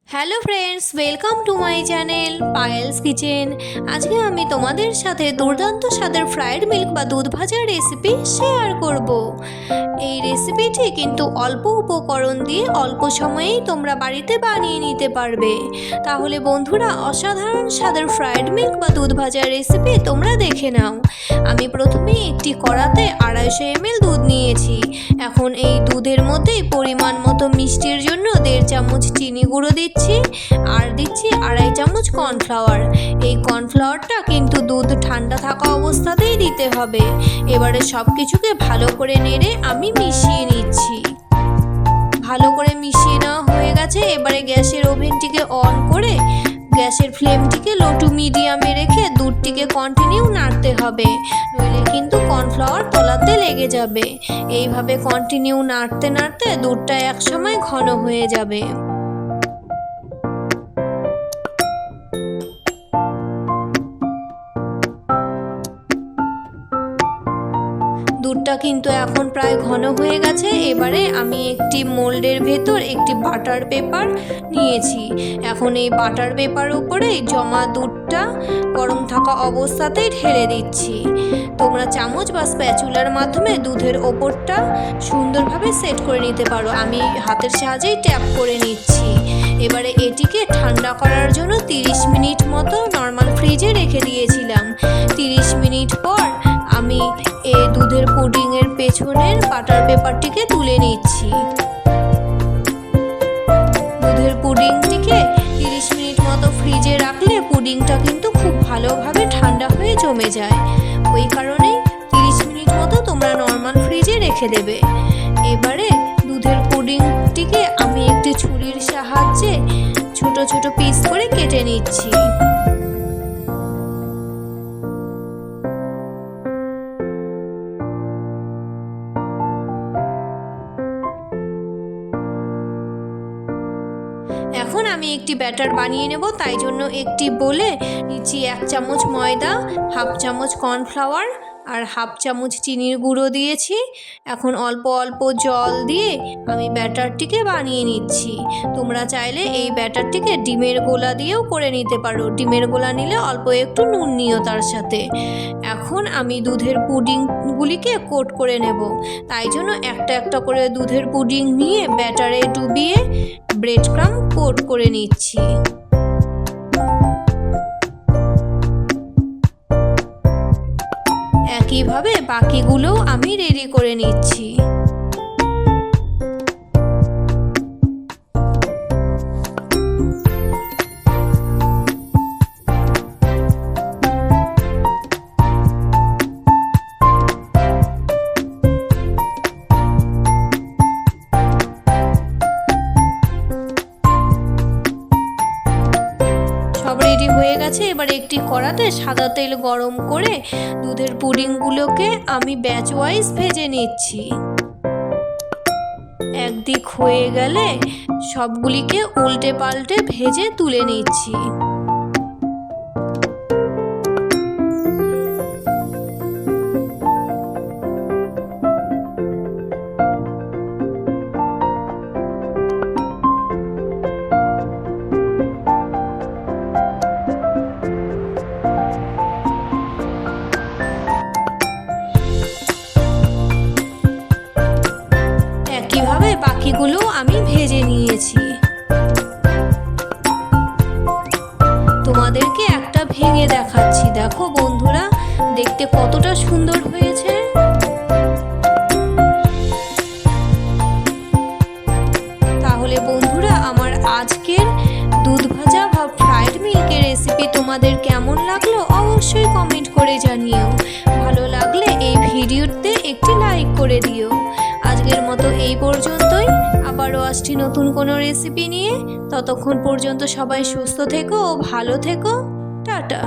Hello friends, welcome to my channel Payel's kitchen. আজকে আমি তোমাদের সাথে দুর্দান্ত স্বাদের ফ্রাইড মিল্ক বা দুধ ভাজার রেসিপি শেয়ার করব। এই রেসিপিটি কিন্তু অল্প উপকরণ দিয়ে অল্প সময়েই তোমরা বাড়িতে বানিয়ে নিতে পারবে। তাহলে বন্ধুরা, অসাধারণ স্বাদের ফ্রাইড মিল্ক বা দুধ ভাজার রেসিপি তোমরা দেখে নাও। আমি প্রথমে একটি কড়াতে 250 ml দুধ নিয়েছি। এখন এই দুধের মধ্যেই পরিমাণ মতো মিষ্টির জন্য 1.5 চামচ চিনি গুঁড়ো দিচ্ছি আর দিচ্ছি 2.5 চামচ কর্নফ্লাওয়ার। এই কর্নফ্লাওয়ারটা কিন্তু দুধ ঠান্ডা থাকা অবস্থাতেই দিতে হবে। এবারে সব কিছুকে ভালো করে নেড়ে আমি মিশিয়ে নিচ্ছি। ভালো করে মিশিয়ে নেওয়া হয়ে গেছে। এবারে গ্যাসের ওভেনটিকে অন করে গ্যাসের ফ্লেমটিকে লো টু মিডিয়ামে রেখে দুধটিকে কন্টিনিউ নাড়তে হবে, নইলে কিন্তু কর্নফ্লাওয়ার তলাতে লেগে যাবে। এইভাবে কন্টিনিউ নাড়তে নাড়তে দুধটা একসময় ঘন হয়ে যাবে। দুধটা কিন্তু এখন প্রায় ঘন হয়ে গেছে। এবারে আমি একটি মোল্ডের ভেতর একটি বাটার পেপার নিয়েছি। এখন এই বাটার পেপার উপরে জমা দুধটা গরম থাকা অবস্থাতেই ঢেলে দিচ্ছি। তোমরা চামচ বা স্প্যাচুলার মাধ্যমে দুধের ওপরটা সুন্দরভাবে সেট করে নিতে পারো। আমি হাতের সাহায্যেই ট্যাপ করে নিচ্ছি। এবারে এটিকে ঠান্ডা করার জন্য 30 মিনিট মতো নর্মাল ফ্রিজে রেখে দিয়েছিলাম। 30 মিনিট পর আমি এই দুধের পুডিংয়ের পেছনের বাটার পেপারটিকে তুলে নিচ্ছি। দুধের পুডিংটিকে 30 মিনিট মতো ফ্রিজে রাখলে পুডিংটা কিন্তু খুব ভালোভাবে ঠান্ডা হয়ে জমে যায়। ওই কারণেই 30 মিনিট মতো তোমরা নর্মাল ফ্রিজে রেখে দেবে। এবারে দুধের পুডিংটিকে আমি একটি ছুরির সাহায্যে ছোট ছোট পিস করে কেটে নিচ্ছি। এখন আমি একটি ব্যাটার বানিয়ে নেব। তাই জন্য একটি বোলে নিচ্ছি 1 চামচ ময়দা, 1/2 চামচ কর্নফ্লাওয়ার আর 1/2 চামচ চিনির গুঁড়ো দিয়েছি। এখন অল্প অল্প জল দিয়ে আমি ব্যাটারটিকে বানিয়ে নিচ্ছি। তোমরা চাইলে এই ব্যাটারটিকে ডিমের গোলা দিয়েও করে নিতে পারো। ডিমের গোলা নিলে অল্প একটু নুন নিও তার সাথে। এখন আমি দুধের পুডিংগুলিকে কোট করে নেব। তাই জন্য একটা একটা করে দুধের পুডিং নিয়ে ব্যাটারে ডুবিয়ে ব্রেড ক্রাম্ব কোট করে নিচ্ছি। একইভাবে বাকিগুলোও আমি রেডি করে নিচ্ছি। সব রেডি হয়ে গেছে। এবার একটি কড়াতে সাদা তেল গরম করে দুধের পুডিংগুলোকে আমি ব্যাচ ওয়াইজ ভেজে নিচ্ছি। একদিক হয়ে গেলে সবগুলিকে উল্টে পাল্টে ভেজে তুলে নিচ্ছি। একইভাবে বাকিগুলো আমি ভেজে নিয়েছি। তোমাদেরকে একটা ভেঙে দেখাচ্ছি। দেখো বন্ধুরা, দেখতে কতটা সুন্দর হয়েছে। তাহলে বন্ধুরা, আমার আজকের দুধ ভাজা বা ফ্রাইড মিল্কের রেসিপি তোমাদের কেমন লাগলো অবশ্যই কমেন্ট করে জানিও। ভালো লাগলে এই ভিডিওতে একটি লাইক করে দিও। আজকের মতো এই পর্যন্তই। আবারও আসছি নতুন কোনো রেসিপি নিয়ে। ততক্ষণ পর্যন্ত সবাই সুস্থ থেকো ও ভালো থেকো। টাটা।